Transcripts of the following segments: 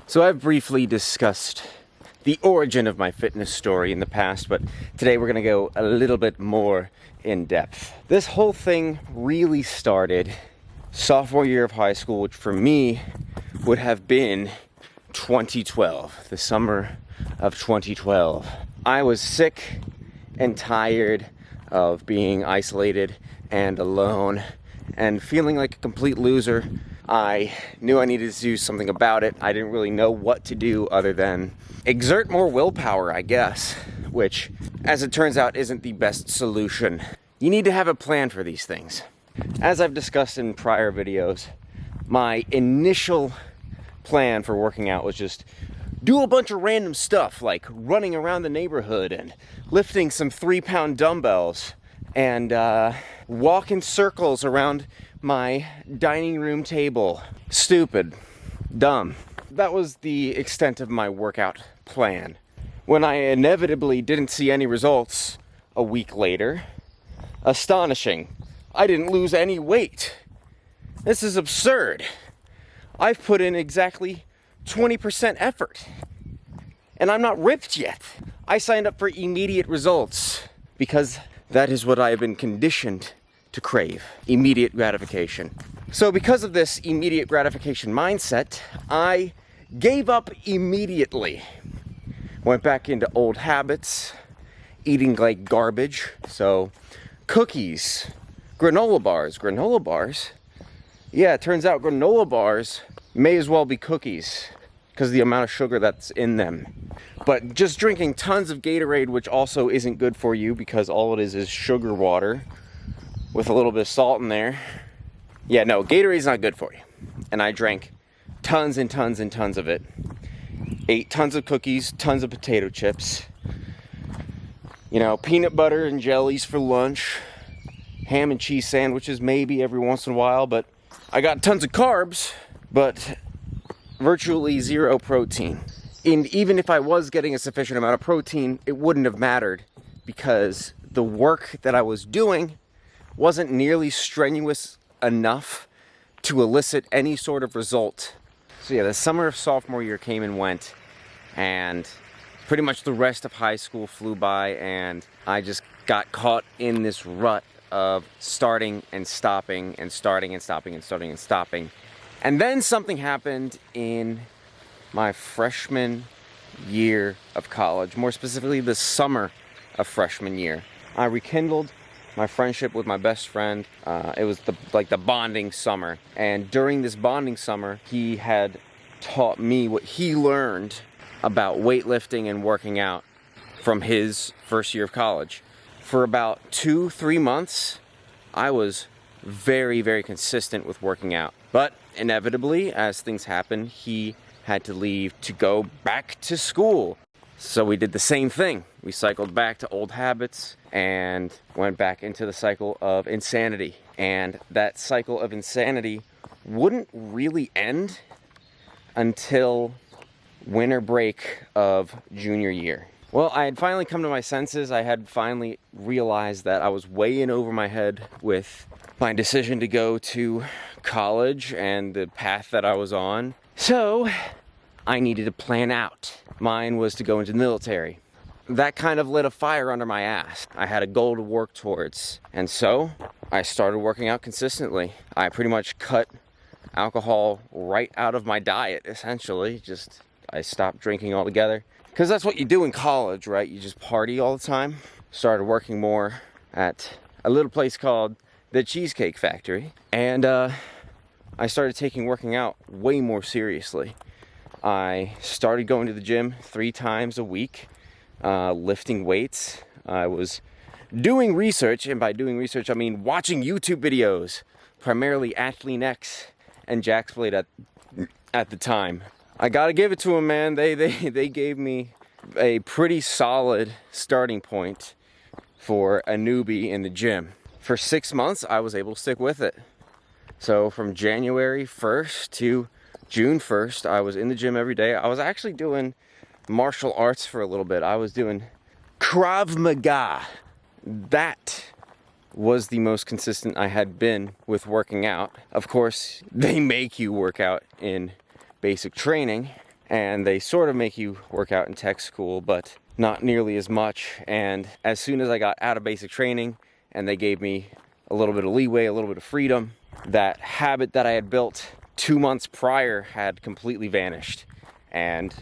So I've briefly discussed the origin of my fitness story in the past, but today we're going to go a little bit more in depth. This whole thing really started sophomore year of high school, which for me would have been 2012, the summer of 2012. I was sick and tired of being isolated and alone and feeling like a complete loser. I knew I needed to do something about it. I didn't really know what to do other than exert more willpower, I guess, which, as it turns out, isn't the best solution. You need to have a plan for these things. As I've discussed in prior videos, my initial plan for working out was just do a bunch of random stuff like running around the neighborhood and lifting some 3-pound dumbbells and walk in circles around my dining room table. Stupid. Dumb. That was the extent of my workout plan. When I inevitably didn't see any results a week later, astonishing, I didn't lose any weight. This is absurd. I've put in exactly 20% effort, and I'm not ripped yet. I signed up for immediate results because that is what I have been conditioned to crave, immediate gratification. So because of this immediate gratification mindset, I gave up immediately. Went back into old habits, eating like garbage. So cookies, granola bars. Yeah, it turns out granola bars may as well be cookies because of the amount of sugar that's in them. But just drinking tons of Gatorade, which also isn't good for you because all it is sugar water with a little bit of salt in there. Yeah, no, Gatorade's not good for you. And I drank tons and tons and tons of it. Ate tons of cookies, tons of potato chips. You know, peanut butter and jellies for lunch. Ham and cheese sandwiches maybe every once in a while, but I got tons of carbs, but virtually zero protein. And even if I was getting a sufficient amount of protein, it wouldn't have mattered because the work that I was doing wasn't nearly strenuous enough to elicit any sort of result. So yeah, the summer of sophomore year came and went, and pretty much the rest of high school flew by, and I just got caught in this rut of starting and stopping and starting and stopping and starting and stopping. And then something happened in my freshman year of college, more specifically the summer of freshman year. I rekindled my friendship with my best friend. It was the bonding summer. And during this bonding summer, he had taught me what he learned about weightlifting and working out from his first year of college. For about 2-3 months, I was very, very consistent with working out. But inevitably, as things happen, he had to leave to go back to school. So we did the same thing. We cycled back to old habits and went back into the cycle of insanity. And that cycle of insanity wouldn't really end until winter break of junior year. Well, I had finally come to my senses. I had finally realized that I was way in over my head with my decision to go to college and the path that I was on. So I needed to plan out. Mine was to go into the military. That kind of lit a fire under my ass. I had a goal to work towards. And so I started working out consistently. I pretty much cut alcohol right out of my diet, essentially. I stopped drinking altogether. Because that's what you do in college, right? You just party all the time. Started working more at a little place called the Cheesecake Factory. And I started taking working out way more seriously. I started going to the gym 3 times a week, lifting weights. I was doing research, and by doing research, I mean watching YouTube videos, primarily Athlean X and Jack's Blade at the time. I gotta give it to them, man. They gave me a pretty solid starting point for a newbie in the gym. For 6 months, I was able to stick with it. So from January 1st to June 1st, I was in the gym every day. I was actually doing martial arts for a little bit. I was doing Krav Maga. That was the most consistent I had been with working out. Of course, they make you work out in basic training, and they sort of make you work out in tech school, but not nearly as much. And as soon as I got out of basic training and they gave me a little bit of leeway, a little bit of freedom, that habit that I had built 2 months prior had completely vanished. And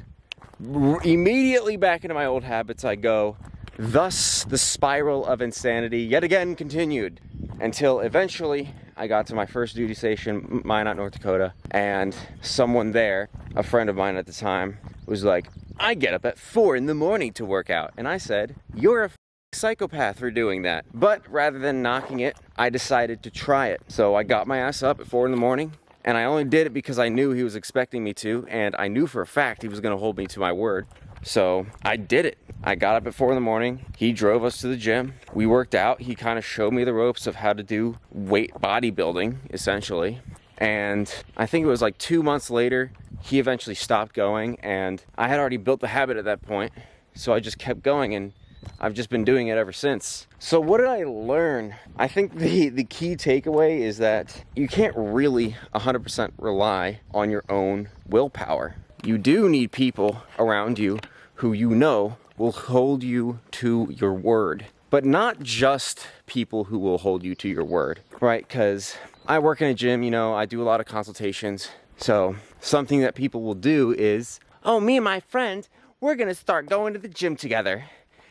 immediately back into my old habits I go. Thus, the spiral of insanity yet again continued until eventually I got to my first duty station, Minot, North Dakota, and someone there, a friend of mine at the time, was like, I get up at 4 in the morning to work out. And I said, you're a psychopath for doing that. But rather than knocking it, I decided to try it. So I got my ass up at 4 in the morning, and I only did it because I knew he was expecting me to, and I knew for a fact he was going to hold me to my word. So I did it. I got up at 4 in the morning. He drove us to the gym. We worked out. He kind of showed me the ropes of how to do weight bodybuilding, essentially. And I think it was like 2 months later, he eventually stopped going, and I had already built the habit at that point. So I just kept going, and I've just been doing it ever since. So what did I learn? I think the key takeaway is that you can't really 100% rely on your own willpower. You do need people around you who you know will hold you to your word. But not just people who will hold you to your word, right? Because I work in a gym, you know, I do a lot of consultations. So something that people will do is, oh, me and my friend, we're gonna start going to the gym together.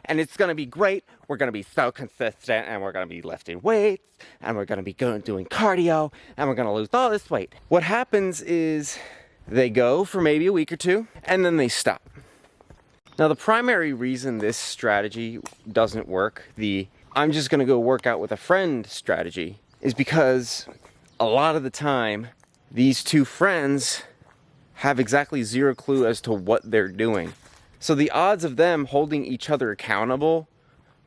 And it's gonna be great. We're gonna be so consistent, and we're gonna be lifting weights, and we're gonna be doing cardio, and we're gonna lose all this weight. What happens is they go for maybe a week or two, and then they stop. Now, the primary reason this strategy doesn't work, the I'm just gonna go work out with a friend strategy, is because a lot of the time, these two friends have exactly zero clue as to what they're doing. So the odds of them holding each other accountable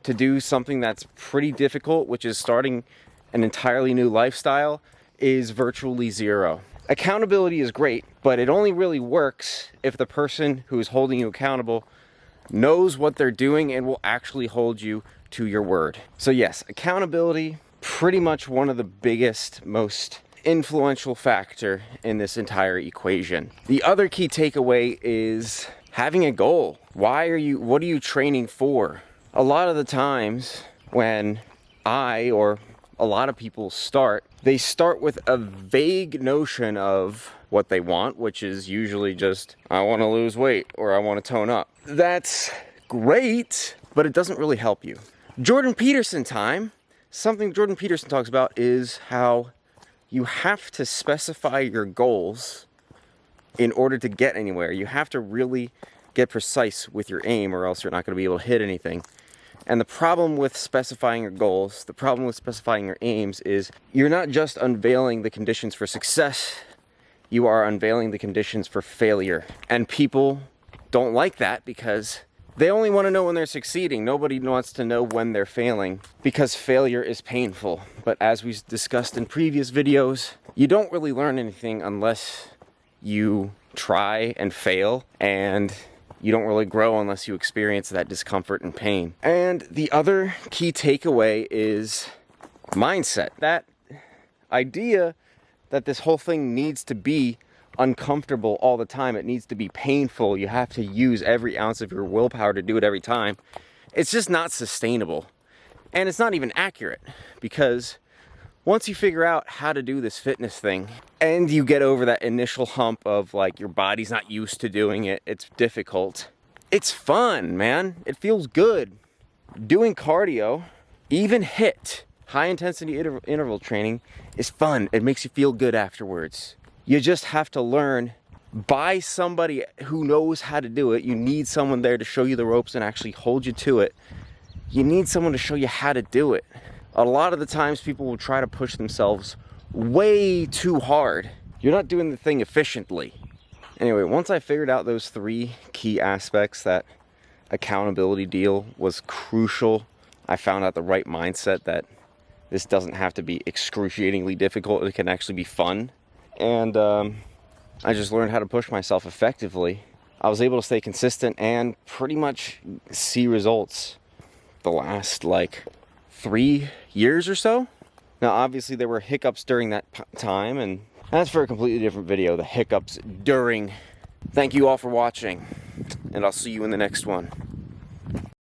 to do something that's pretty difficult, which is starting an entirely new lifestyle, is virtually zero. Accountability is great, but it only really works if the person who is holding you accountable knows what they're doing and will actually hold you to your word. So yes, accountability, pretty much one of the biggest, most influential factor in this entire equation. The other key takeaway is having a goal. What are you training for? A lot of the times when I or a lot of people start, they start with a vague notion of what they want, which is usually just, I want to lose weight or I want to tone up. That's great, but it doesn't really help you. Jordan Peterson time. Something Jordan Peterson talks about is how you have to specify your goals in order to get anywhere. You have to really get precise with your aim, or else you're not going to be able to hit anything. And the problem with specifying your goals, the problem with specifying your aims is you're not just unveiling the conditions for success, you are unveiling the conditions for failure. And people don't like that because they only want to know when they're succeeding. Nobody wants to know when they're failing because failure is painful. But as we discussed in previous videos, you don't really learn anything unless you try and fail, and you don't really grow unless you experience that discomfort and pain. And the other key takeaway is mindset. That idea that this whole thing needs to be uncomfortable all the time. It needs to be painful. You have to use every ounce of your willpower to do it every time. It's just not sustainable. And it's not even accurate, because once you figure out how to do this fitness thing and you get over that initial hump of like your body's not used to doing it, it's difficult, it's fun, man. It feels good. Doing cardio, even HIIT, high intensity interval training, is fun. It makes you feel good afterwards. You just have to learn by somebody who knows how to do it. You need someone there to show you the ropes and actually hold you to it. You need someone to show you how to do it. A lot of the times people will try to push themselves way too hard. You're not doing the thing efficiently. Anyway, once I figured out those 3 key aspects, that accountability deal was crucial. I found out the right mindset, that this doesn't have to be excruciatingly difficult. It can actually be fun. And I just learned how to push myself effectively. I was able to stay consistent and pretty much see results the last 3 years or so. Now, obviously there were hiccups during that time, and that's for a completely different video, the hiccups during Thank you all for watching, and I'll see you in the next one.